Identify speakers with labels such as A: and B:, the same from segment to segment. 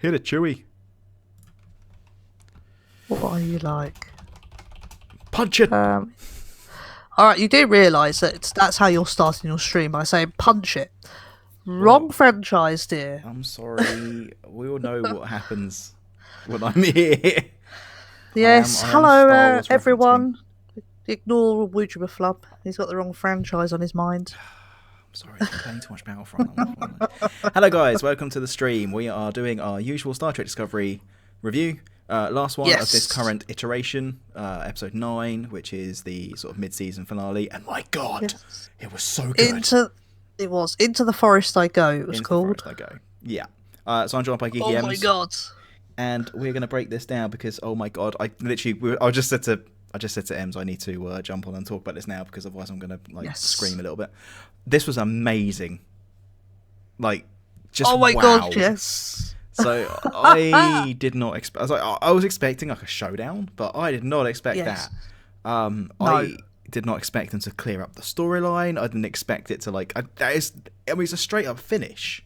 A: Hit it, Chewie.
B: What are you like?
A: Punch it.
B: All right, you do realise that that's how you're starting your stream by saying punch it. Wrong
A: Well,
B: franchise, dear.
A: I'm sorry. We all know what happens when I'm here.
B: Yes,
A: I am
B: hello
A: Star Wars referencing.
B: everyone. Ignore Woojaba Flub. He's got the wrong franchise on his mind.
A: I'm sorry, I've been playing too much Battlefront. Hello guys, welcome to the stream. We are doing our usual Star Trek Discovery review. Last one of this current iteration, episode 9, which is the sort of mid-season finale. And my god, it was so good.
B: Into the Forest I Go, it was called.
A: Into the Forest I Go. Yeah. So I'm joined by Geeky Ems.
B: Oh my god.
A: And we're going to break this down because, oh my god, I just said to Ems, I need to jump on and talk about this now because otherwise I'm going to scream a little bit. This was amazing.
B: Oh my god, yes.
A: So I did not expect. I was expecting like a showdown, but I did not expect that.
B: No.
A: I did not expect them to clear up the storyline. I didn't expect it to it's a straight up finish.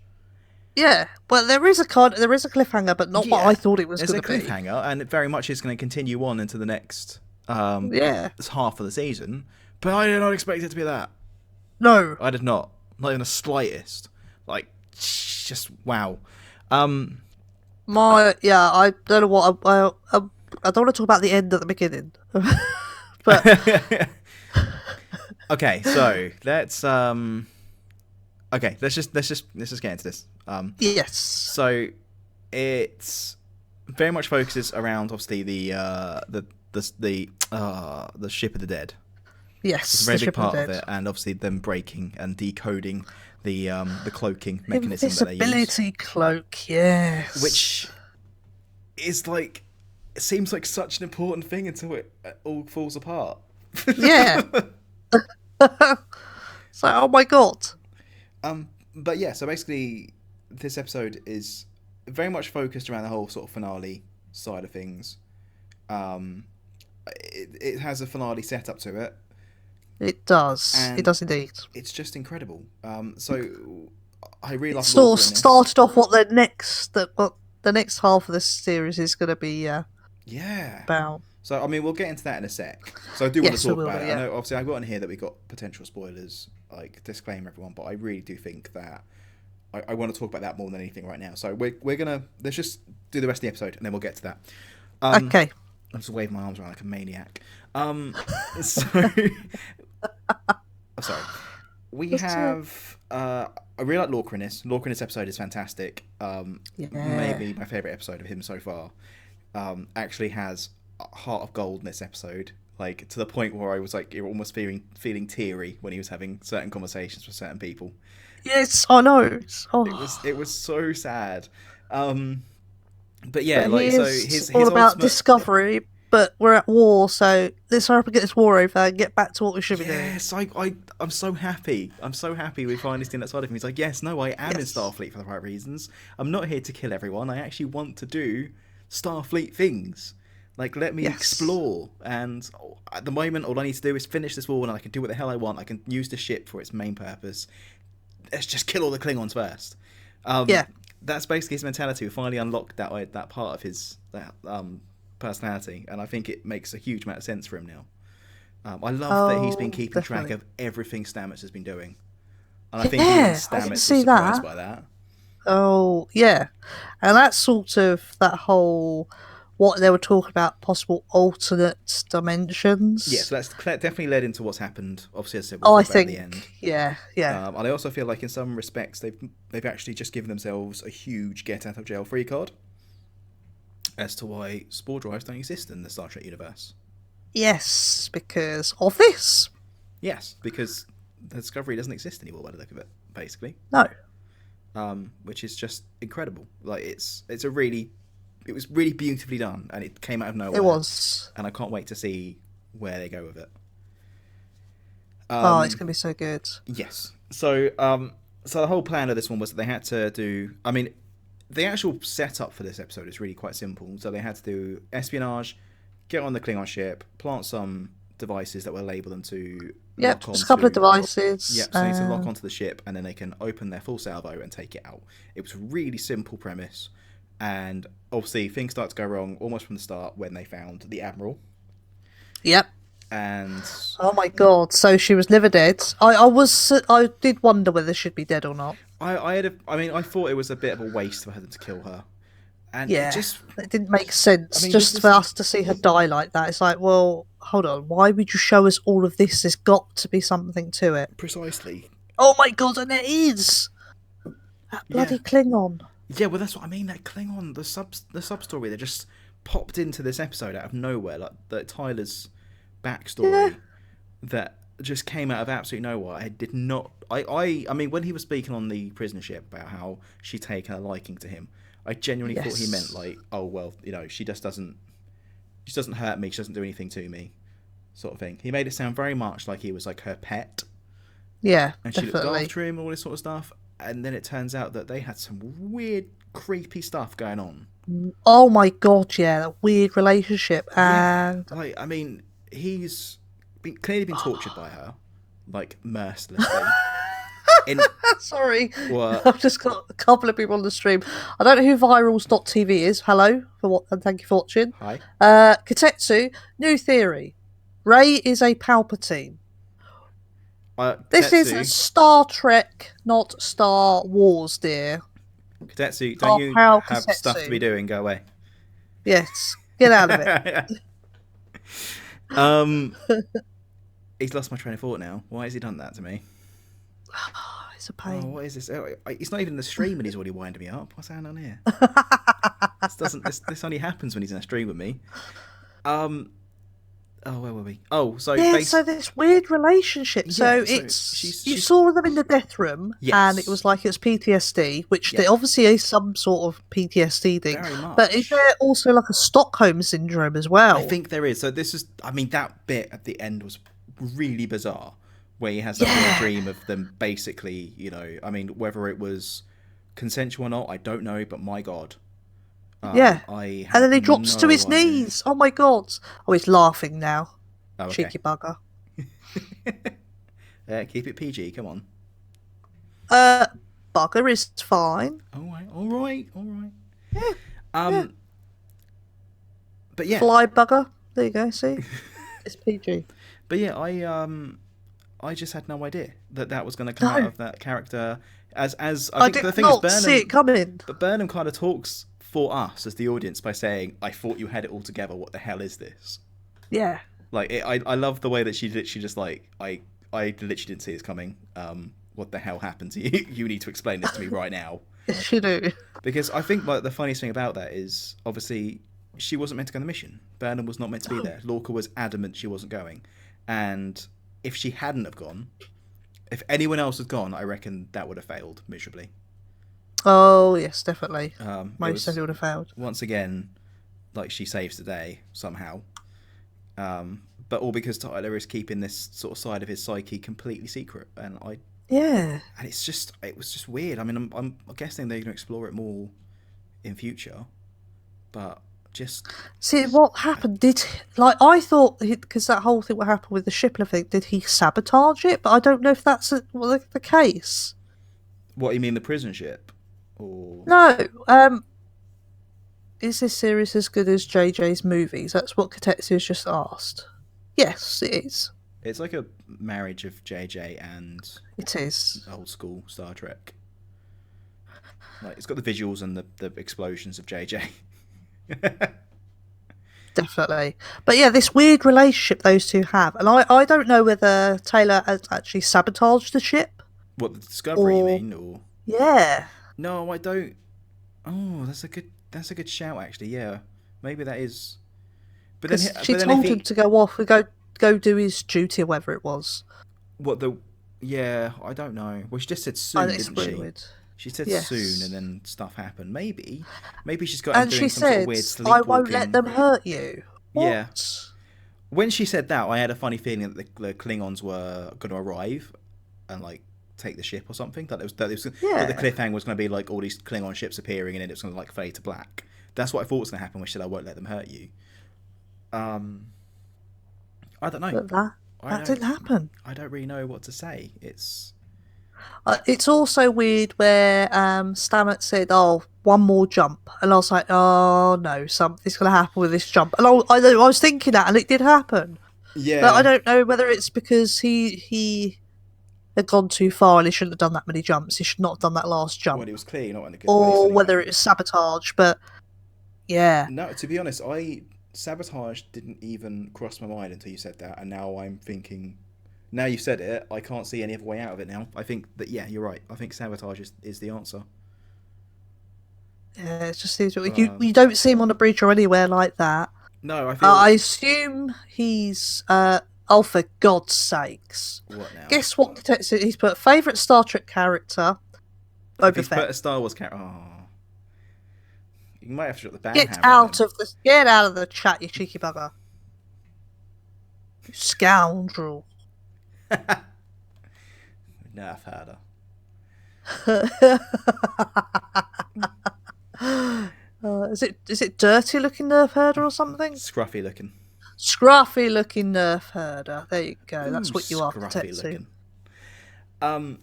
B: Yeah, well, there is a cliffhanger, but not what I thought it was going to be.
A: There's a cliffhanger, and it very much is going to continue on into the next half of the season. But I did not expect it to be that.
B: No,
A: I did not even the slightest. Just wow.
B: I don't know what I don't want to talk about the end at the beginning, but
A: okay, so let's just get into this.
B: Yes.
A: So it's very much focuses around obviously the ship of the dead.
B: Yes,
A: it's a very big part of it, and obviously them breaking and decoding the cloaking mechanism that they use.
B: Invisibility cloak, yes.
A: Which is it seems like such an important thing until it all falls apart.
B: Yeah. It's like, oh my god.
A: But yeah, so basically this episode is very much focused around the whole sort of finale side of things. It has a finale set up to it.
B: It does. It does indeed.
A: It's just incredible. So I really love.
B: Sort of started off what the next half of this series is going to be. About.
A: So I mean, we'll get into that in a sec. So I do want to talk about it.
B: Yeah.
A: I know, obviously, I've got in here that we got potential spoilers. Disclaimer, everyone, but I really do think that I want to talk about that more than anything right now. So we're gonna let's just do the rest of the episode and then we'll get to that.
B: Okay.
A: I'm just waving my arms around like a maniac. Sorry. We have I really like Lorcanis. Lorcanis episode is fantastic. Maybe my favourite episode of him so far. Actually has a heart of gold in this episode. To the point where I was almost feeling teary when he was having certain conversations with certain people.
B: Yes, I know.
A: It was so sad. But yeah,
B: but
A: his
B: all about
A: ultimate
B: discovery. But we're at war, so let's hurry up and get this war over and get back to what we should be doing.
A: Yes, I'm so happy. I'm so happy we finally seen that side of him. He's like, yes, no, I am in Starfleet for the right reasons. I'm not here to kill everyone. I actually want to do Starfleet things. Let me explore. And at the moment, all I need to do is finish this war and I can do what the hell I want. I can use the ship for its main purpose. Let's just kill all the Klingons first. That's basically his mentality. We finally unlocked that part of his personality, and I think it makes a huge amount of sense for him now. I love that he's been keeping track of everything Stamets has been doing, and I think even Stamets was surprised by that.
B: Oh yeah, and that's sort of that whole what they were talking about, possible alternate dimensions.
A: Yeah, so that's definitely led into what's happened. Obviously, as I said, we'll talk about at the end.
B: Yeah.
A: And I also feel like in some respects they've actually just given themselves a huge get out of jail free card as to why spore drives don't exist in the Star Trek universe.
B: Yes, because of this.
A: Yes, because the Discovery doesn't exist anymore by the look of it, basically.
B: No.
A: Which is just incredible. It was really beautifully done, and it came out of nowhere.
B: It was.
A: And I can't wait to see where they go with it.
B: It's going to be so good.
A: Yes. So the whole plan of this one was that they had to do... I mean, the actual setup for this episode is really quite simple. So they had to do espionage, get on the Klingon ship, plant some devices that will enable them to
B: lock onto... just a couple of devices.
A: Yep, so they need to lock onto the ship, and then they can open their full salvo and take it out. It was a really simple premise. and obviously things start to go wrong almost from the start when they found the admiral.
B: Yep.
A: And
B: Oh my god! So she was never dead. I did wonder whether she'd be dead or not.
A: I thought it was a bit of a waste for them to kill her, and it
B: Yeah,
A: just,
B: it didn't make
A: I
B: sense
A: mean, this
B: just for
A: is,
B: us to see her die like that. It's like, well, hold on, why would you show us all of this? There's got to be something to it.
A: precisely,
B: Oh my god, and there is that
A: yeah,
B: bloody Klingon.
A: yeah. Well, that's what I mean. That Klingon, the sub story that just popped into this episode out of nowhere, like the Tyler's
B: Yeah,
A: backstory that just came out of absolutely nowhere. I did not. I mean, when he was speaking on the prisoner ship about how she'd taken a liking to him, I genuinely thought he meant
B: yes,
A: like, oh well, she just doesn't, she doesn't hurt me, she doesn't do anything to me, sort of thing. He made it sound very much like he was like her pet,
B: yeah,
A: and she looked
B: definitely.
A: after him, all this sort of stuff. And then it turns out that they had some weird, creepy stuff going on.
B: Oh my god, yeah, that weird relationship,
A: Yeah,
B: and
A: like I mean, clearly been tortured by her, like mercilessly. In
B: sorry,
A: what?
B: I've just got a couple of people on the stream. I don't know who Virals.tv is. Hello for what, and thank you for watching.
A: Hi.
B: Katetsu, new theory. Ray is a Palpatine. This is
A: Katetsu,
B: Star Trek, not Star Wars, dear.
A: Katetsu, don't
B: Oh,
A: you
B: Pal
A: have stuff to be
B: Katetsu.
A: doing? Go away.
B: Yes, get out of it.
A: um, he's lost my train of thought now. Why has he done that to me?
B: It's a
A: Oh,
B: pain.
A: what is this? Oh, he's not even in the stream and he's already winding me up. What's going on here? This doesn't. This only happens when he's in a stream with me. Um. Oh, where were we? Oh, so
B: Yeah, so this weird relationship.
A: yeah.
B: So
A: So
B: it's you
A: she's
B: saw them in the death room, and it
A: yes,
B: was like it's PTSD, which
A: yeah,
B: there obviously is some sort of PTSD thing.
A: very
B: But is
A: much.
B: there also like a Stockholm syndrome as
A: I
B: well?
A: think there is. So this is. I mean, that bit at the end was really bizarre, where he has that weird
B: Yeah,
A: dream of them basically. I mean, whether it was consensual or not, I don't know. But my God,
B: yeah.
A: I
B: And
A: have
B: then he drops to
A: no
B: his
A: idea.
B: knees. Oh my god! Oh, he's laughing now.
A: Oh, okay.
B: Cheeky bugger.
A: Keep it PG. Come on.
B: Uh, bugger is fine.
A: All right. All right. All right.
B: Yeah, yeah.
A: Um. But yeah.
B: Fly bugger. There you go. See, it's PG.
A: But yeah. I just had no idea that that was going to come out
B: No,
A: of that character. As I
B: I
A: think
B: did
A: the thing is
B: not see it
A: Burnham,
B: coming.
A: but Burnham kind of talks for us as the audience by saying, "I thought you had it all together. What the hell is this?"
B: Yeah.
A: Like I love the way that she literally just like I literally didn't see this coming. What the hell happened to you? You need to explain this to me right now.
B: Yes, you do.
A: Because I think like the funniest thing about that is obviously she wasn't meant to go on the mission. Burnham was not meant to be
B: No.
A: there. Lorca was adamant she wasn't going, and if she hadn't have gone, if anyone else had gone, I reckon that would have failed miserably.
B: Oh, yes, definitely.
A: It
B: Most
A: was
B: definitely would have failed.
A: once again like she saves the day somehow. But all because Tyler is keeping this sort of side of his psyche completely secret,
B: Yeah.
A: and it was just weird. I mean, I'm guessing they're going to explore it more in future, but just
B: See, what happened? I thought, because that whole thing, what happened with the ship and everything, did he sabotage it? But I don't know if that's the case.
A: what you mean the prison ship, or
B: No. Is this series as good as JJ's movies? That's what Katetsu has just asked. Yes, it is.
A: it's like a marriage of JJ and
B: It is.
A: old school Star Trek. Like it's got the visuals and the explosions of JJ.
B: Definitely. But yeah, this weird relationship those two have. And I don't know whether Taylor has actually sabotaged the ship
A: What, the Discovery you
B: or.
A: mean, or
B: Yeah.
A: no? I don't. Oh, that's a good shout actually. Yeah, maybe that is. But then,
B: Because she
A: but then if
B: told him
A: he
B: to go off and go do his duty or whatever it was.
A: what the yeah, I don't know. Well, she just said
B: I
A: soon,
B: think it's
A: didn't
B: really
A: she?
B: weird.
A: She said soon, and
B: Yes.
A: then stuff happened. Maybe she's got him
B: And
A: doing
B: she
A: some sort of
B: said,
A: weird
B: I won't let
A: sleepwalking.
B: them hurt you.
A: Yeah.
B: What?
A: When she said that, I had a funny feeling that the Klingons were going to arrive and like take the ship or something. That the
B: Yeah.
A: cliffhanger was going to be like all these Klingon ships appearing, and then it was going to like fade to black. That's what I thought was going to happen when she said, "I won't let them hurt you." Um, I don't know.
B: But that
A: I
B: that
A: don't.
B: didn't happen.
A: I don't really know what to say. It's
B: It's also weird where Stamets said, "Oh, one more jump, and I was like, oh no, something's going to happen with this jump. And I was thinking that, and it did happen. But I
A: Yeah.
B: don't know whether it's because he had gone too far and he shouldn't have done that many jumps. He should not have done that last
A: Well,
B: jump.
A: it was clearly not in a good place
B: Or
A: anyway.
B: whether it was sabotage, but yeah.
A: No, to be honest, I sabotage didn't even cross my mind until you said that, and now I'm thinking. Now you've said it, I can't see any other way out of it now. I think that yeah, you're right. I think sabotage is the answer.
B: Yeah, it just seems you
A: Um,
B: don't see him on a bridge or anywhere like that.
A: no, I
B: I
A: feel
B: assume he's oh, for God's sakes.
A: what now?
B: Guess what detective he's put? Favourite Star Trek character?
A: If
B: Boba
A: he's put
B: Fett.
A: a Star Wars character, oh, you might have to drop the ban
B: Get
A: hammer on
B: out
A: him.
B: of the get out of the chat, you cheeky bugger. You scoundrel.
A: Nerf herder.
B: Is it dirty looking nerf herder or something?
A: Scruffy looking.
B: Scruffy looking nerf herder. There you go.
A: Ooh,
B: That's what you are,
A: scruffy
B: Tetsu.
A: looking. Um,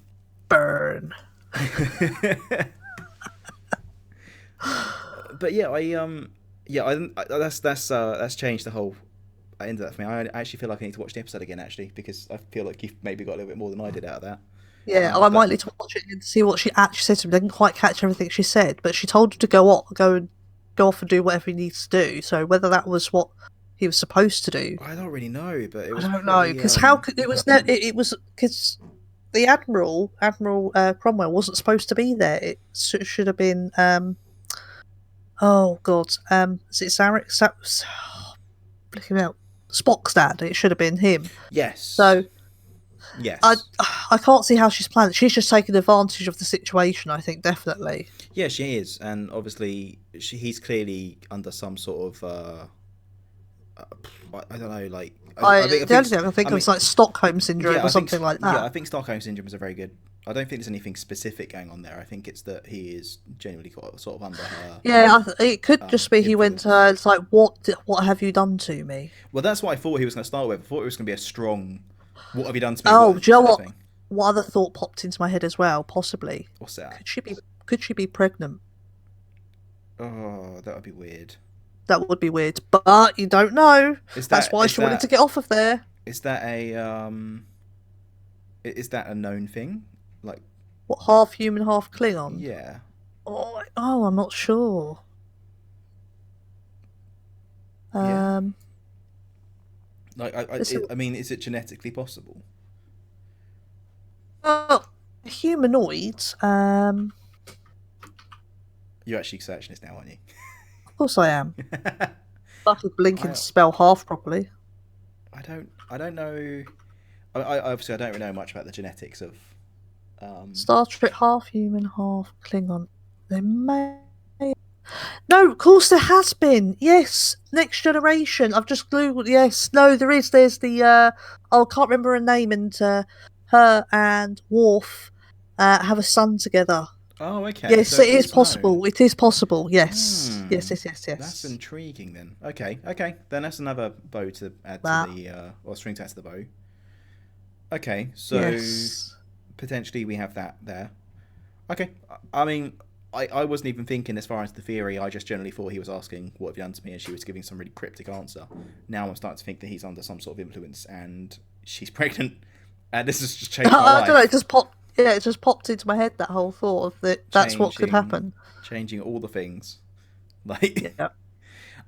B: Burn.
A: but yeah, that's changed the whole end of that for me. I actually feel like I need to watch the episode again, actually, because I feel like you've maybe got a little bit more than I did out of that.
B: Yeah, I might need to watch it and see what she actually said to him. I didn't quite catch everything she said, but she told him to go off and do whatever he needs to do. So whether that was what he was supposed to do,
A: I don't really know, but it was
B: I don't know,
A: pretty.
B: because how could it was it was because the Admiral Cromwell wasn't supposed to be there. It should have been oh god, is it Zarek? Flicking out Spock's dad. It should have been him.
A: Yes.
B: So
A: yes.
B: I can't see how she's planned. She's just taken advantage of the situation. I think definitely.
A: Yeah, she is, and obviously he's clearly under some sort of. I don't know, like
B: The only thing I can think of is like Stockholm syndrome or something like that.
A: Yeah, I think Stockholm syndrome is a very good. I don't think there's anything specific going on there. I think it's that he is genuinely sort of under her.
B: Yeah, it could just be he went to her. It's like, what have you done to me?
A: Well, that's what I thought he was going to start with. I thought it was going to be a strong. What have you done to me?
B: Oh, do you know what?
A: Thing.
B: What other thought popped into my head as well? Possibly.
A: What's that?
B: Could she be pregnant?
A: Oh, that would be weird.
B: That would be weird, but you don't know. That's why she wanted to get off of there.
A: Is that a Is that a known thing? Like
B: what, half human, half Klingon?
A: Yeah.
B: Oh, I'm not sure.
A: Yeah. Like I mean, is it genetically possible?
B: Well, humanoids.
A: You're actually searching this now, aren't you?
B: Of course I am. I could blink and spell half properly.
A: I don't know. I obviously I don't really know much about the genetics of.
B: Star Trek, half human, half Klingon. There may. No, of course there has been. Yes, Next Generation. I've just googled. Yes, no, there is. There's the. I can't remember her name, and her and Worf have a son together.
A: Oh, okay.
B: Yes,
A: so
B: it is possible. It is possible. Yes. Yes.
A: That's intriguing then. Okay. Then that's another bow to add to the or string to add to the bow. Okay, so potentially we have that there. Okay, I mean, I wasn't even thinking as far as the theory. I just generally thought he was asking what have you done to me, and she was giving some really cryptic answer. Now I'm starting to think that he's under some sort of influence, and she's pregnant, and this has just changed my life.
B: I don't know. It just popped. Yeah, it just popped into my head, that whole thought of that. That's what could happen.
A: Changing all the things, like. Yeah.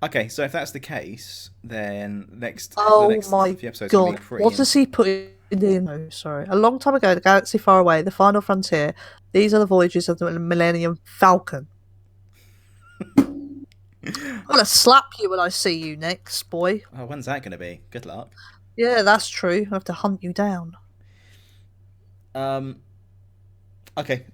A: Okay, so if that's the case, then next.
B: Oh
A: the next
B: my god! What does he put in? Oh, sorry. A long time ago, the galaxy far away, the final frontier. These are the voyages of the Millennium Falcon. I'm gonna slap you when I see you next, boy.
A: Oh, when's that gonna be? Good luck.
B: Yeah, that's true. I have to hunt you down.
A: Okay,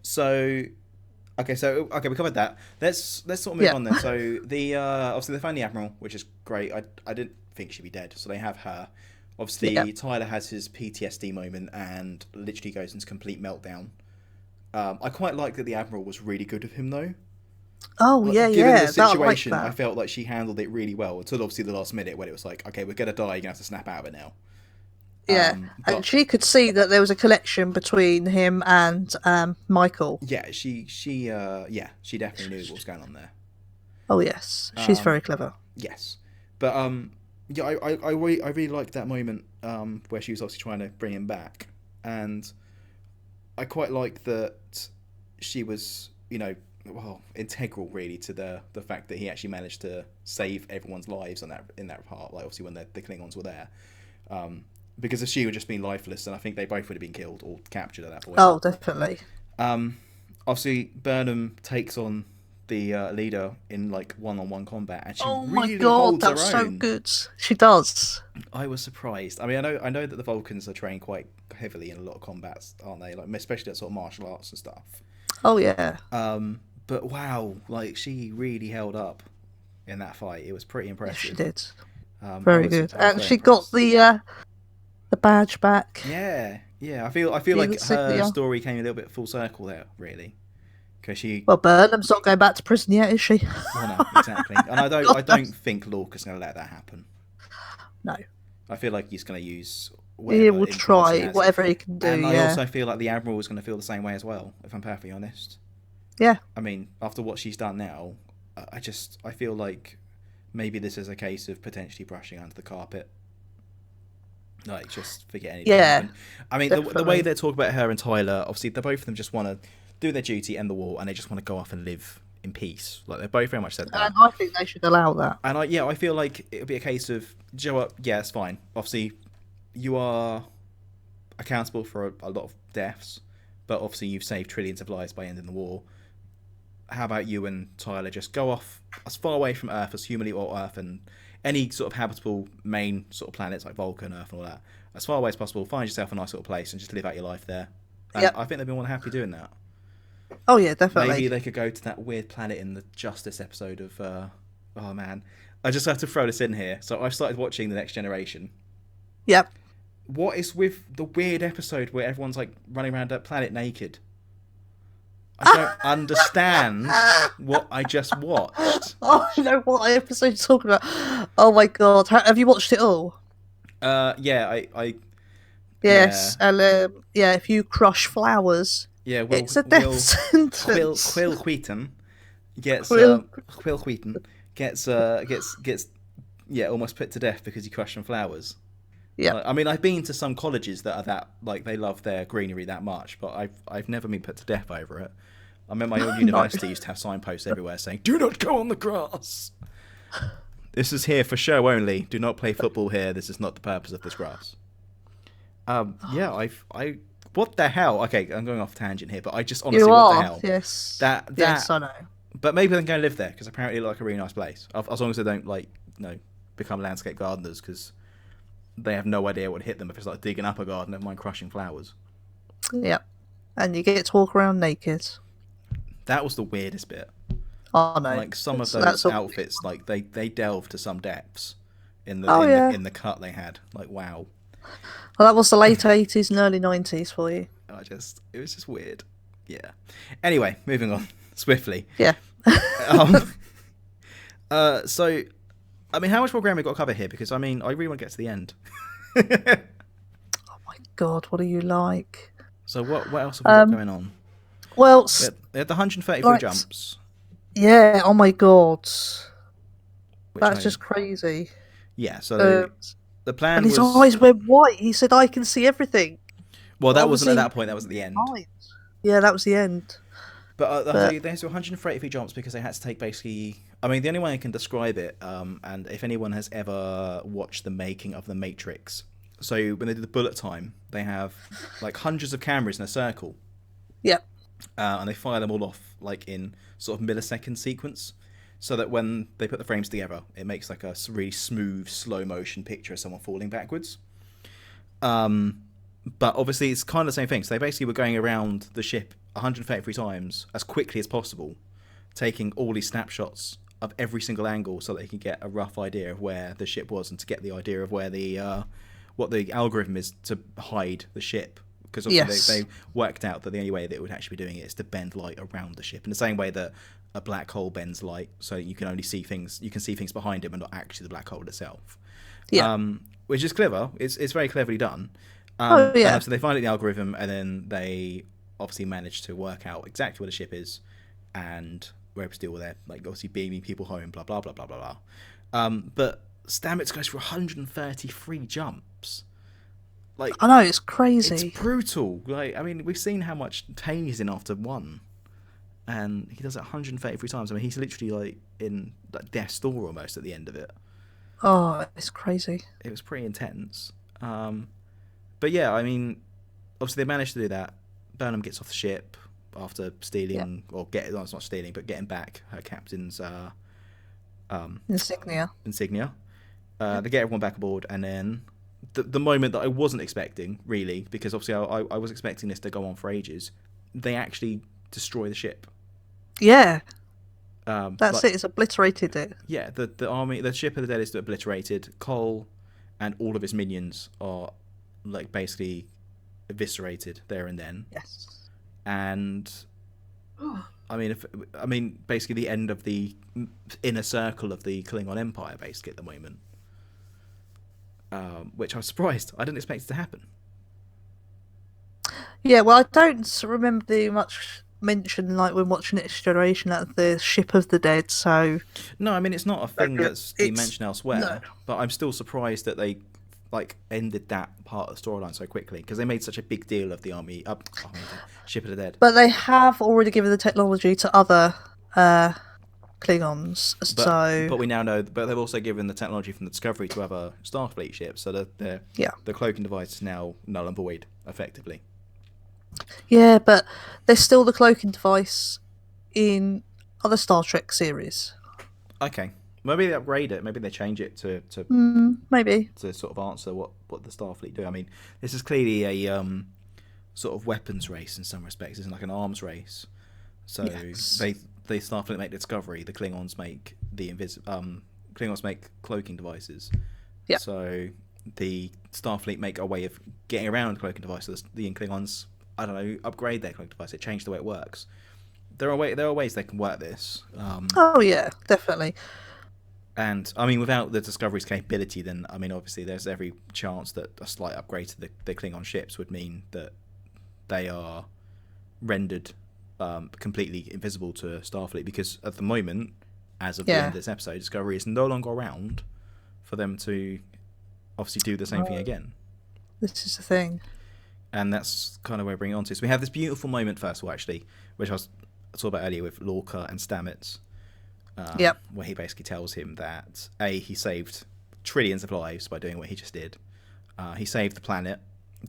A: we covered that. Let's sort of move on then. So the obviously they found the Admiral, which is great. I didn't think she'd be dead, so they have her. Obviously, Tyler has his PTSD moment and literally goes into complete meltdown. I quite like that the Admiral was really good with him though.
B: Oh yeah,
A: given the situation, I felt like she handled it really well until obviously the last minute when it was like, okay, we're gonna die, you're gonna have to snap out of it now.
B: Yeah, and
A: But
B: she could see that there was a connection between him and Michael.
A: yeah, she definitely knew what was going on there.
B: Oh yes, she's
A: Um,
B: very clever.
A: yes, but yeah, I really liked that moment where she was obviously trying to bring him back, and I quite like that she was, well, integral really to the fact that he actually managed to save everyone's lives in that part. Like obviously when the Klingons were there, because if she would just been lifeless, then I think they both would have been killed or captured at that point.
B: Oh, definitely.
A: Um, Obviously Burnham takes on the leader in like one-on-one combat, and she
B: Oh my
A: really
B: god,
A: holds her
B: that's so
A: own.
B: good. She does.
A: I was surprised. I mean, I know that the Vulcans are trained quite heavily in a lot of combats, aren't they? Like especially at sort of martial arts and stuff.
B: Oh yeah.
A: But wow, like she really held up in that fight. It was pretty
B: Yes, she
A: impressive.
B: did.
A: I
B: Very
A: was
B: good.
A: I was
B: And
A: very
B: she got
A: impressed.
B: the badge back.
A: Yeah, yeah. I feel
B: The
A: like her
B: insignia.
A: story came a little bit full circle there, really, because she.
B: Well, Burnham's not going back to prison yet, is she?
A: Well, no, exactly, and I
B: God,
A: don't think Lorca's going to let that happen.
B: no.
A: I feel like he's going to use
B: He
A: whatever
B: will
A: influence he
B: try
A: has,
B: whatever he can do,
A: and I
B: yeah.
A: also feel like the Admiral is going to feel the same way as well. If I'm perfectly honest.
B: Yeah.
A: I mean, after what she's done now, I feel like maybe this is a case of potentially brushing under the carpet. Like, just forget anything
B: Yeah.
A: happened. I mean, the way
B: Definitely.
A: they talk about her and Tyler, obviously, they both of them just want to do their duty, end the war, and they just want to go off and live in peace. Like, they both very much said that.
B: And I think they should allow that.
A: And I feel like it would be a case of, do you know what? Yeah, it's fine. Obviously, you are accountable for a lot of deaths, but obviously you've saved trillions of lives by ending the war. How about you and Tyler just go off as far away from Earth as humanly or Earth and any sort of habitable main sort of planets like Vulcan, Earth, and all that, as far away as possible. Find yourself a nice little place and just live out your life there. And
B: Yep.
A: I think they'd be more than happy doing that.
B: Oh yeah, definitely.
A: Maybe they could go to that weird planet in the Justice episode of. Oh man, I just have to throw this in here. So I've started watching The Next Generation.
B: Yep.
A: What is with the weird episode where everyone's like running around that planet naked? I don't understand what I just watched.
B: Oh, I know what episode you're talking about. Oh my god, have you watched it all?
A: Yeah, I
B: Yes, and yeah, if you crush flowers,
A: yeah,
B: it's a death
A: Quill
B: sentence.
A: Wheaton gets
B: Quill-
A: Quill Wheaton gets yeah, almost put to death because he crushed some flowers.
B: Yeah.
A: I mean, I've been to some colleges that are that like they love their greenery that much, but I've never been put to death over it. I remember my own university used to have signposts everywhere saying, "Do not go on the grass. This is here for show only. Do not play football here. This is not the purpose of this grass." Yeah, I what the hell? Okay, I'm going off tangent here, but I just honestly,
B: You
A: what
B: are,
A: the hell?
B: yes.
A: That
B: Yes, I know.
A: But maybe they can go and live there because apparently they like a really nice place. As long as they don't like become landscape gardeners because they have no idea what hit them if it's like digging up a garden, never mind crushing flowers.
B: Yep. And you get to walk around naked.
A: That was the weirdest bit.
B: Oh no.
A: Like some of
B: That's
A: those
B: all-
A: outfits, like they delve to some depths in the
B: Oh, yeah.
A: in the cut they had. Like wow,
B: Well, that was the late 80s and early 90s for you.
A: it was just weird. Yeah. Anyway, moving on swiftly.
B: Yeah.
A: Um, so, I mean, how much more ground we got to cover here? Because I mean, I really want to get to the end.
B: Oh my god, what are you like?
A: So what else have we got going on?
B: Well,
A: They had the 133
B: Right.
A: jumps.
B: yeah, oh my god.
A: Which
B: That's
A: I-
B: just crazy.
A: yeah. So the plan
B: And his
A: was
B: eyes went white. He said, I can see everything.
A: well, that wasn't at
B: obviously-
A: that point. That was at the end.
B: Right. Yeah, that was the end.
A: But they had 133 jumps because they had to take basically. I mean, the only way I can describe it, and if anyone has ever watched the making of The Matrix, so when they do the bullet time, they have like hundreds of cameras in a circle,
B: Yep.
A: and they fire them all off like in sort of millisecond sequence, so that when they put the frames together, it makes like a really smooth, slow motion picture of someone falling backwards. But obviously, it's kind of the same thing. So they basically were going around the ship 133 times as quickly as possible, taking all these snapshots of every single angle so that they can get a rough idea of where the ship was and to get the idea of where the what the algorithm is to hide the ship. Because
B: Yes.
A: they worked out that the only way that it would actually be doing it is to bend light around the ship in the same way that a black hole bends light, so you can only see things. You can see things behind it, but not actually the black hole itself.
B: Yeah.
A: which is clever. It's very cleverly done.
B: Oh
A: And
B: yeah.
A: so they find out the algorithm, and then they obviously manage to work out exactly where the ship is, and we're able to deal with it. Like obviously beaming people home, blah blah blah blah blah blah. But Stamets goes for 133 jumps. Like
B: I know, it's
A: it's
B: crazy.
A: brutal. Like I mean, we've seen how much pain he's in after one, and he does it 133 times. I mean, he's literally like in like death's door almost at the end of it.
B: Oh, it's crazy.
A: It was pretty intense. But yeah, I mean, obviously they managed to do that. Burnham gets off the ship after
B: Yeah.
A: stealing, or no, it's not stealing, but getting back her captain's
B: Insignia.
A: insignia.
B: Yeah.
A: They get everyone back aboard, and then the moment that I wasn't expecting, really, because obviously I was expecting this to go on for ages, they actually destroy the ship.
B: Yeah.
A: Like,
B: That's it. It's obliterated it.
A: yeah, the army, the ship of the dead is obliterated. Cole and all of his minions are like basically eviscerated there and then.
B: Yes.
A: And I mean, basically the end of the inner circle of the Klingon Empire, basically at the moment. Which I was surprised. I didn't expect it to happen.
B: Yeah, well, I don't remember the much mention, like when watching Next Generation, at the ship of the dead. So
A: No, I mean it's not a thing that's been mentioned elsewhere.
B: No.
A: But I'm still surprised that they like ended that part of the storyline so quickly, because they made such a big deal of the ship of the dead.
B: But they have already given the technology to other Klingons.
A: But we now know. But they've also given the technology from the Discovery to other Starfleet ships, so the cloaking device is now null and void, effectively.
B: Yeah, but there's still the cloaking device in other Star Trek series.
A: Okay, maybe they upgrade it. Maybe they change it to
B: Maybe
A: to sort of answer what the Starfleet do. I mean, this is clearly a sort of weapons race in some respects. It's like an arms race. So
B: yes.
A: they Starfleet make the Discovery. The Klingons make Klingons make cloaking devices.
B: Yeah.
A: So the Starfleet make a way of getting around cloaking devices. The Klingons, I don't know, upgrade their cloaking device. It changed the way it works. There are ways they can work this.
B: Oh yeah, definitely.
A: And I mean, without the Discovery's capability, then I mean, obviously, there's every chance that a slight upgrade to the Klingon ships would mean that they are rendered completely invisible to Starfleet. Because at the moment, as of the end of this episode, Discovery is no longer around for them to obviously do the same thing again.
B: This is the thing.
A: And that's kind of where we're bringing it on to. So we have this beautiful moment, first of all, actually, which I was talking about earlier with Lorca and Stamets. Where he basically tells him that he saved trillions of lives by doing what he just did. He saved the planet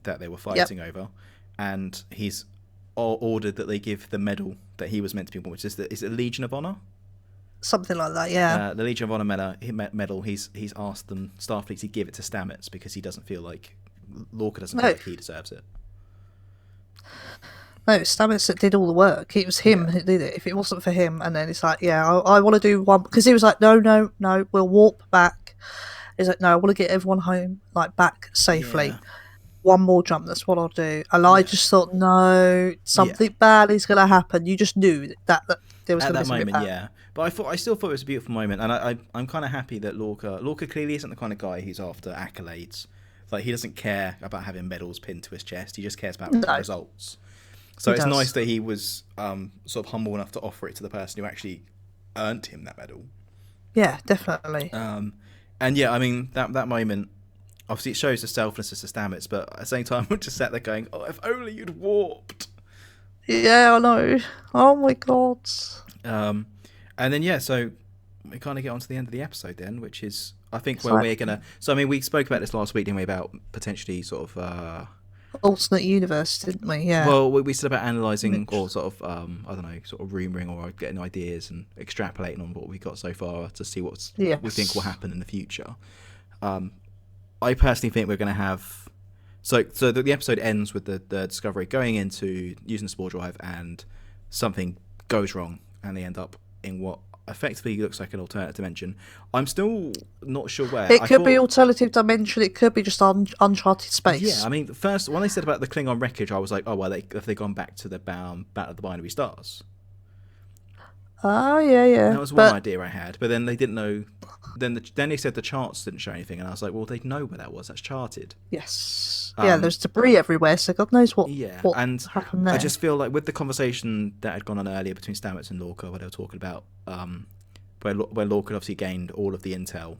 A: that they were fighting over, and he's ordered that they give the medal that he was meant to be, which is the Legion of Honor,
B: something like that. Yeah,
A: the Legion of Honor medal. He's asked them Starfleet to give it to Stamets because he doesn't feel like Lorca doesn't feel like he deserves it.
B: No, Stamets that did all the work. It was him who did it. If it wasn't for him, and then it's like, I want to do one, because he was like, no, we'll warp back. He's like, no, I want to get everyone home, like back safely. Yeah. One more jump, that's what I'll do. And I just thought, no, something bad is going to happen. You just knew that there was going to be something bad.
A: Yeah. But I still thought it was a beautiful moment, and I'm kind of happy that Lorca clearly isn't the kind of guy who's after accolades. Like, he doesn't care about having medals pinned to his chest. He just cares about results. So it's nice that he was sort of humble enough to offer it to the person who actually earned him that medal.
B: Yeah, definitely.
A: And yeah, I mean, that moment, obviously it shows the selflessness of Stamets, but at the same time, I'm just sat there going, oh, if only you'd warped.
B: Yeah, I know. Oh my god.
A: And then, so we kind of get on to the end of the episode then, which is, I think, where we're going to... So, I mean, we spoke about this last week, didn't we, about potentially sort of...
B: alternate universe, didn't we? Yeah.
A: Well, we said about analysing or sort of, I don't know, sort of rumouring or getting ideas and extrapolating on what we got so far to see what we think will happen in the future. I personally think we're going to have... So the episode ends with the Discovery going into using the spore drive, and something goes wrong and they end up in what effectively looks like an alternate dimension. I'm still not sure where.
B: It could be alternative dimension. It could be just uncharted space.
A: Yeah, I mean, first when they said about the Klingon wreckage, I was like, oh well, have they gone back to the Battle of the Binary Stars?
B: Oh, yeah.
A: That was one idea I had, but then they didn't know. Then they said the charts didn't show anything, and I was like, well, they'd know where that was. That's charted.
B: Yes. Yeah, there's debris everywhere, so God knows what
A: and
B: happened there.
A: I just feel like with the conversation that had gone on earlier between Stamets and Lorca, where they were talking about where Lorca obviously gained all of the intel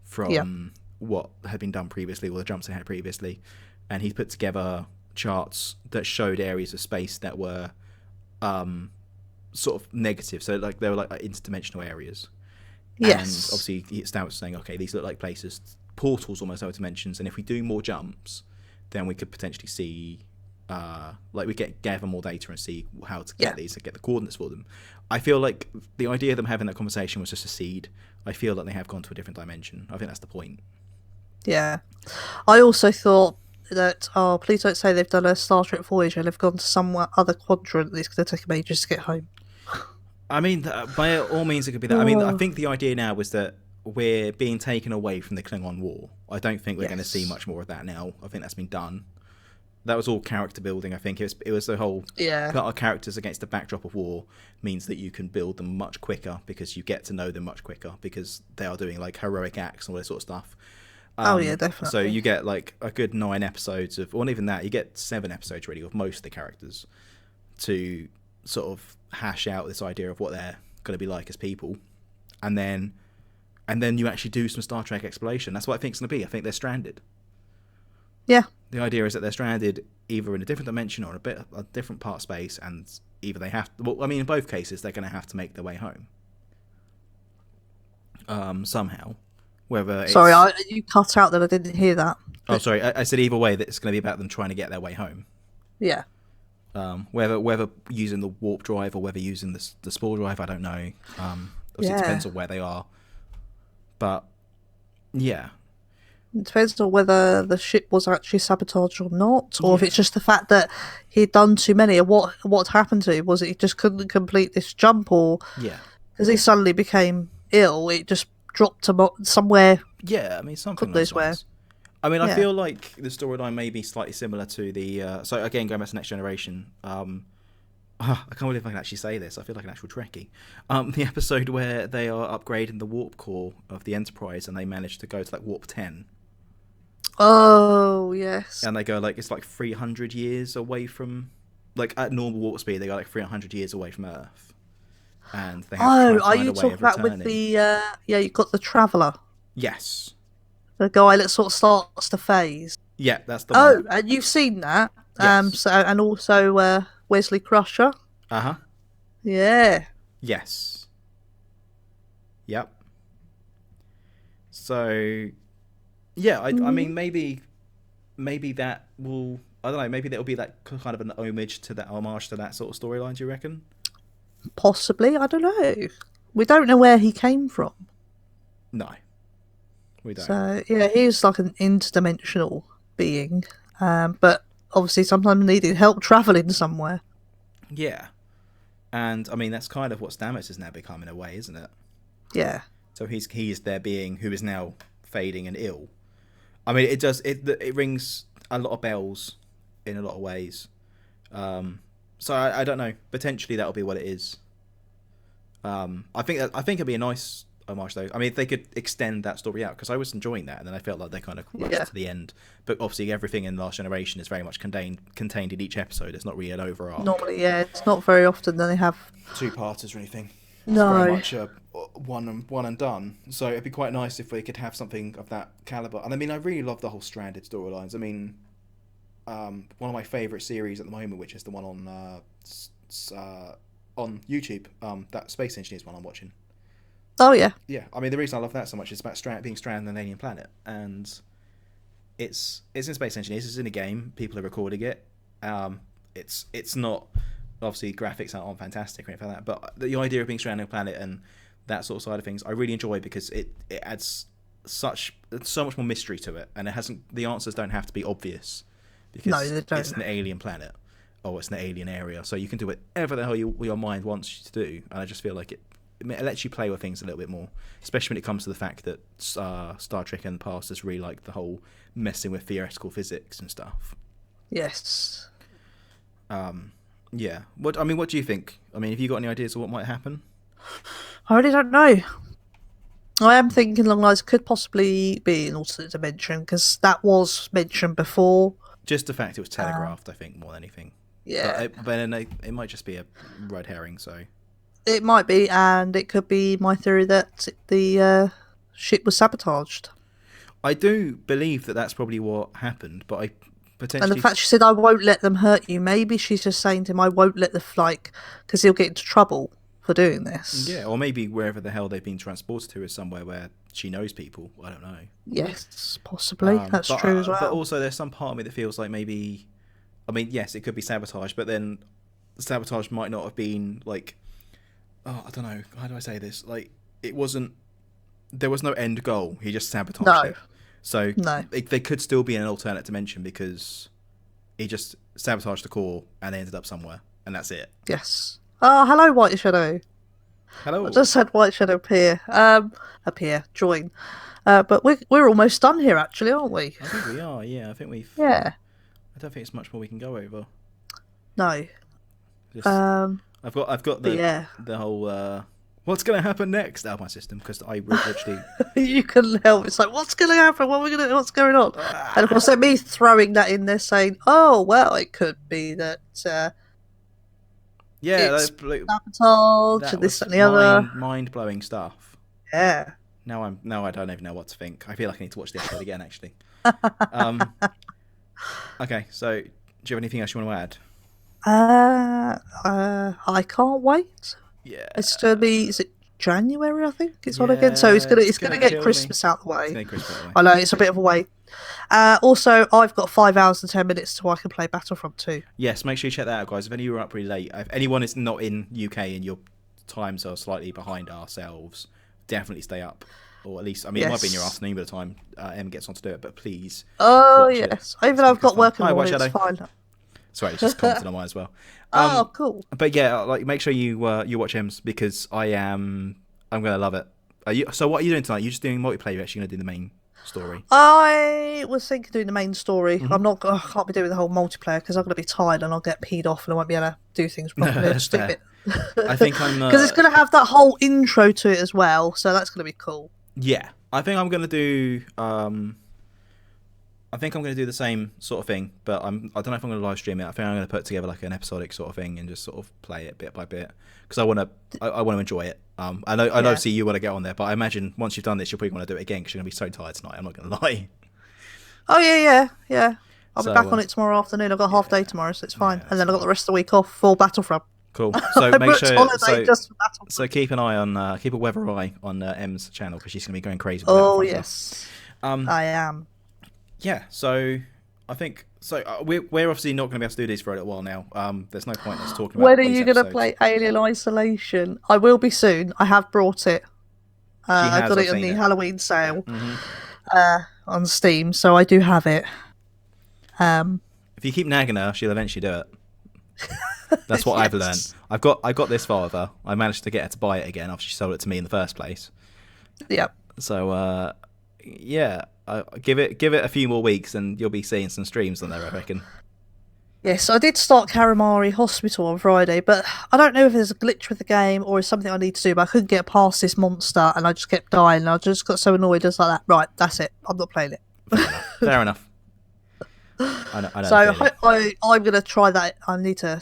A: from what had been done previously, or the jumps they had previously, and he put together charts that showed areas of space that were sort of negative, so like they were like interdimensional areas.
B: Yes.
A: And obviously Stamets was saying, okay, these look like places, portals almost over dimensions, and if we do more jumps, then we could potentially see like we gather more data and see how to get these and get the coordinates for them. I feel like the idea of them having that conversation was just a seed. I feel that they have gone to a different dimension. I think that's the point.
B: Yeah. I also thought that, please don't say they've done a Star Trek Voyager and they've gone to some other quadrant and it's going to take them ages to get home.
A: I mean, by all means, it could be that. I mean, I think the idea now was that we're being taken away from the Klingon War. I don't think we're going to see much more of that now. I think that's been done. That was all character building. I think it was the whole put our characters against the backdrop of war means that you can build them much quicker because you get to know them much quicker because they are doing like heroic acts and all that sort of stuff.
B: Yeah, definitely.
A: So you get like a good 9 episodes of, or not even that, you get 7 episodes really of most of the characters to sort of hash out this idea of what they're going to be like as people, and then you actually do some Star Trek exploration. That's what I think it's going to be. I think they're stranded.
B: Yeah.
A: The idea is that they're stranded either in a different dimension or a different part of space, and either they have to, well, I mean, in both cases, they're going to have to make their way home. Somehow. Whether it's...
B: Sorry, you cut out that I didn't hear that.
A: Oh, sorry. I said either way that it's going to be about them trying to get their way home.
B: Yeah.
A: Whether using the warp drive or whether using the spore drive, I don't know. Obviously, it depends on where they are. But, yeah.
B: It depends on whether the ship was actually sabotaged or not, or if it's just the fact that he'd done too many. And what happened to him was that he just couldn't complete this jump, or because he suddenly became ill, it just dropped him somewhere.
A: Yeah, I mean something like that. I mean, I feel like the storyline may be slightly similar to the. So again, going back to Next Generation. I can't believe I can actually say this. I feel like an actual Trekkie. The episode where they are upgrading the warp core of the Enterprise and they manage to go to like warp 10.
B: Oh, yes.
A: And they go like, it's like 300 years away from, like at normal warp speed, they go like 300 years away from Earth. And they have to
B: are you talking about with the, you've got the Traveller?
A: Yes.
B: The guy that sort of starts to phase.
A: Yeah, that's the one.
B: Oh, and you've seen that.
A: Yes.
B: So, and also Wesley Crusher.
A: Uh-huh.
B: Yeah.
A: Yes. Yep. So, yeah, I mean, maybe that will, I don't know, maybe that'll be that kind of an homage to that sort of storyline, do you reckon?
B: Possibly, I don't know. We don't know where he came from.
A: No, we don't.
B: So, yeah, he's like an interdimensional being, but obviously sometimes needed help travelling somewhere.
A: Yeah. And, I mean, that's kind of what Stamets has now become in a way, isn't it?
B: Yeah.
A: So he's their being who is now fading and ill. I mean, it rings a lot of bells in a lot of ways. So I don't know. Potentially that'll be what it is. I think it'd be a nice homage though. I mean, if they could extend that story out, because I was enjoying that, and then I felt like they kind of rushed to the end. But obviously, everything in Last Generation is very much contained in each episode. It's not really an overarch.
B: Normally, yeah, it's not very often that they have
A: 2-parters or anything.
B: No,
A: it's very much one and done. So it'd be quite nice if we could have something of that caliber. And I mean, I really love the whole stranded storylines. I mean, one of my favourite series at the moment, which is the one on YouTube, that Space Engineers one I'm watching.
B: Oh yeah.
A: Yeah, I mean the reason I love that so much is about being stranded on an alien planet, and it's in Space Engineers. It's in a game. People are recording it. It's not, obviously graphics aren't fantastic or anything like that, but the idea of being stranded on a planet and that sort of side of things I really enjoy, because it adds so much more mystery to it, and the answers don't have to be obvious, because it's an alien planet or it's an alien area, so you can do whatever the hell your mind wants you to do, and I just feel like it lets you play with things a little bit more, especially when it comes to the fact that Star Trek in the past has really liked the whole messing with theoretical physics and stuff.
B: Yes.
A: Yeah. What do you think? I mean, have you got any ideas of what might happen?
B: I really don't know. I am thinking along lines could possibly be an alternate dimension because that was mentioned before.
A: Just the fact it was telegraphed, I think, more than anything.
B: Yeah,
A: But then it might just be a red herring. So
B: it might be, and it could be my theory that the ship was sabotaged.
A: I do believe that that's probably what happened. But I
B: And the
A: potentially,
B: fact she said, "I won't let them hurt you," maybe she's just saying to him, "I won't let the because he'll get into trouble for doing this."
A: yeah, or maybe wherever the hell they've been transported to is somewhere where she knows people. I don't know.
B: Yes, possibly. That's true as well.
A: But also, there's some part of me that feels like maybe, I mean, yes, it could be sabotage, but then sabotage might not have been like, oh, I don't know, how do I say this? Like, it wasn't, there was no end goal. He just sabotaged
B: No,
A: it. So
B: no.
A: they could still be in an alternate dimension because he just sabotaged the core and they ended up somewhere, and that's it.
B: Yes. Oh, hello, White Shadow.
A: Hello.
B: I just had White Shadow join. But we're almost done here, actually, aren't we?
A: I think we are. Yeah, I think we've.
B: Yeah.
A: I don't think it's much more we can go over.
B: No.
A: Just, I've got the whole what's gonna happen next out of my system because I literally
B: You couldn't help. It's like, what's going to happen? What's going on? And of course, then me throwing that in there, saying, "Oh, well, it could be that
A: yeah,
B: it's
A: like,
B: sabotage
A: that
B: and this
A: was
B: and the other."
A: mind blowing stuff.
B: Yeah.
A: Now I don't even know what to think. I feel like I need to watch the episode again actually. Okay, so do you have anything else you want to add?
B: I can't wait.
A: Yeah.
B: It's gonna be. Is it January? I think it's on
A: Yeah,
B: again. So it's
A: it's
B: gonna
A: gonna
B: get
A: kill
B: Christmas out the
A: It's
B: way.
A: gonna Chris by the way.
B: I know it's a bit of a wait. Also, I've got 5 hours and 10 minutes till I can play Battlefront 2.
A: Yes, make sure you check that out, guys. If any of you are up really late, if anyone is not in UK and your times are slightly behind ourselves, definitely stay up. Or at least, I mean, it might be in your
B: Yes.
A: afternoon by the time Em gets on to do it, but please
B: Oh
A: watch it.
B: yes. Even though I've got work in the
A: Hi,
B: morning,
A: White
B: it's fine.
A: Sorry, it's just commented on mine as well.
B: Oh, cool.
A: But yeah, like make sure you watch Ems because I'm gonna love it. So what are you doing tonight? You just doing multiplayer? You're actually gonna do the main story?
B: I was thinking of doing the main story.
A: Mhm.
B: I'm not. I can't be doing the whole multiplayer because I'm going to be tired and I'll get peed off and I won't be able to do things properly.
A: That's fair. I think I'm
B: because it's going to have that whole intro to it as well, so that's going to be cool.
A: Yeah, I think I'm gonna do. I think I'm gonna do the same sort of thing, but I don't know if I'm gonna live stream it. I think I'm gonna put together like an episodic sort of thing and just sort of play it bit by bit because I want to enjoy it. I know. See, you want to get on there, but I imagine once you've done this, you'll probably want to do it again because you're gonna be so tired tonight. I'm not gonna lie.
B: Oh yeah. I'll be back on it tomorrow afternoon. I've got a half day tomorrow, so it's fine.
A: Yeah,
B: and then I've got the rest of the week off for Battlefront.
A: Cool. So
B: I
A: make
B: booked
A: sure.
B: holiday just for Battlefront.
A: So keep an eye on keep a weather eye on Em's channel because she's gonna be going crazy. With
B: Oh
A: Battlefront
B: yes,
A: stuff.
B: I am.
A: Yeah. So I think so. We're obviously not going to be able to do these for a little while now. There's no point in us talking about.
B: When are
A: these
B: you going to
A: episodes.
B: play Alien Isolation? I will be soon. I have brought it. I got it on the Halloween sale on Steam, so I do have it.
A: If you keep nagging her, she'll eventually do it. That's what I've learned. I got this far with her. I managed to get her to buy it again after she sold it to me in the first place.
B: Yep.
A: So yeah, give it a few more weeks, and you'll be seeing some streams on there, I reckon.
B: Yes, I did start Karamari Hospital on Friday, but I don't know if there's a glitch with the game or it's something I need to do, but I couldn't get past this monster and I just kept dying and I just got so annoyed. Just like that. Right, that's it. I'm not playing it.
A: Fair enough. I know
B: So I'm going to try that. I need to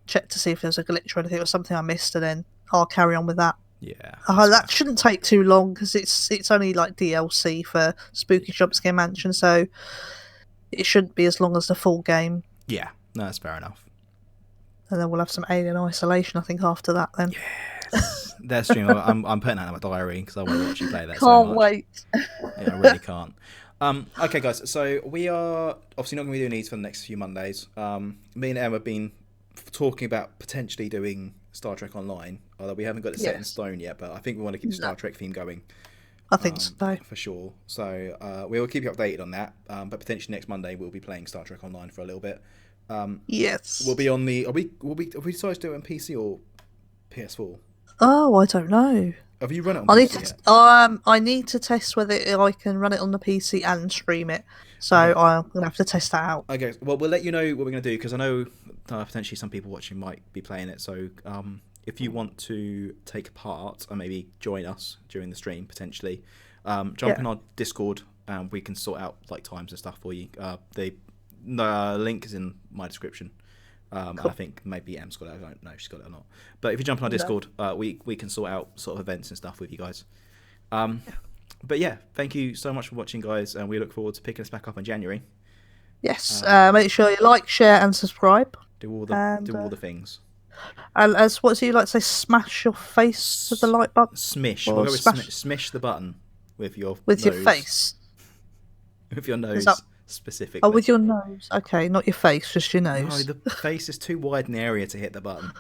B: check to see if there's a glitch or anything or something I missed, and then I'll carry on with that.
A: Yeah.
B: That shouldn't take too long because it's only like DLC for Spooky Jumpscare Mansion, so it shouldn't be as long as the full game.
A: Yeah, no, that's fair enough.
B: And then we'll have some Alien Isolation, I think, after that. Then.
A: Yes. That stream, I'm putting that in my diary because I want to actually play that.
B: Can't wait.
A: Yeah, I really can't. Okay, guys. So we are obviously not going to be doing these for the next few Mondays. Me and Em have been talking about potentially doing Star Trek Online, although we haven't got it set in stone yet. But I think we want to keep the Star Trek theme going.
B: I think so.
A: For sure. So we will keep you updated on that. But potentially next Monday we'll be playing Star Trek Online for a little bit.
B: Yes.
A: We'll be on the. Have we decided to do it on PC or PS4?
B: Oh, I don't know.
A: Have you run it on PC yet?
B: I need to test whether I can run it on the PC and stream it. So I'm gonna have to test that out.
A: Okay. Well, we'll let you know what we're gonna do because I know potentially some people watching might be playing it. So if you want to take part and maybe join us during the stream potentially, jump in our Discord and we can sort out like times and stuff for you. The link is in my description. And I think maybe Em's got it. I don't know if she's got it or not. But if you jump on our Discord, we can sort out sort of events and stuff with you guys. But yeah, thank you so much for watching, guys, and we look forward to picking us back up in January.
B: Yes, make sure you like, share, and subscribe.
A: Do all the things.
B: And as what do you like to say? Smash your face with the like button.
A: Smish.
B: Or
A: We'll go with
B: smash-
A: smish the button with your
B: with
A: nose.
B: your face.
A: With your nose
B: that-
A: specifically.
B: Oh, with your nose. Okay, not your face, just your
A: No,
B: nose.
A: the face is too wide an area to hit the button.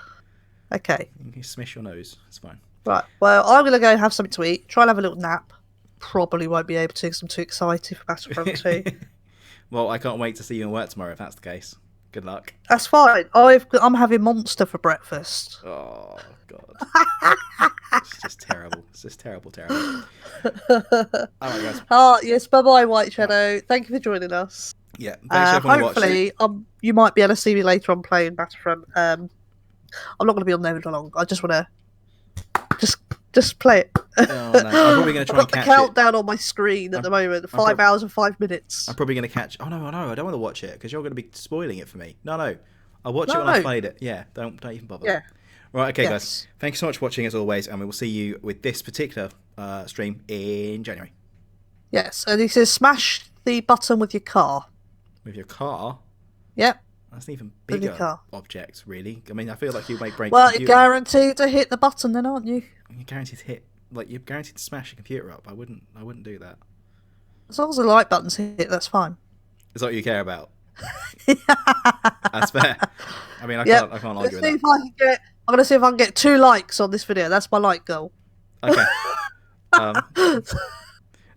B: Okay.
A: You can smish your nose. It's fine.
B: Right. Well, I'm gonna go have something to eat. Try and have a little nap. Probably won't be able to because I'm too excited for Battlefront 2.
A: Well, I can't wait to see you in work tomorrow if that's the case. Good luck.
B: That's fine. I'm having Monster for breakfast.
A: Oh god. It's just terrible. It's just terrible. Alright, guys.
B: Oh yes, bye bye, White Shadow. Thank you for joining us.
A: Yeah. Thanks everyone
B: Hopefully, you might be able to see me later on playing Battlefront. I'm not going to be on there for long. I just want to just play it.
A: Oh, no. I'm probably going to try and
B: I've got
A: catch
B: the countdown on my screen at the moment. 5 hours and 5 minutes.
A: I'm probably going to catch. Oh no, I don't want to watch it because you're going to be spoiling it for me. No. I'll watch it when I played it. Yeah. Don't even bother.
B: Yeah.
A: Right. Okay, guys. Thank you so much for watching as always, and we will see you with this particular stream in January.
B: Yes, and he says smash the button with your car.
A: With your car.
B: Yep.
A: That's an even bigger object, really. I mean, I feel like you might break.
B: Well, you're guaranteed to hit the button, then, aren't you?
A: You're guaranteed to hit. Like you're guaranteed to smash a computer up. I wouldn't do that.
B: As long as the like button's hit, that's fine.
A: Is that what you care about? That's fair. I mean, I can't argue with that.
B: I'm gonna see if I can get 2 likes on this video. That's my like goal.
A: Okay.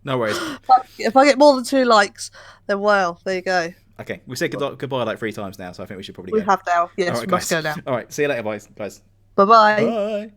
A: No worries.
B: If I get more than 2 likes, then well, there you go.
A: Okay, we said goodbye like 3 times now, so I think we should probably go.
B: We have now. Yes,
A: All right,
B: we must go now.
A: All right, see you later, guys.
B: Bye-bye.
A: Bye.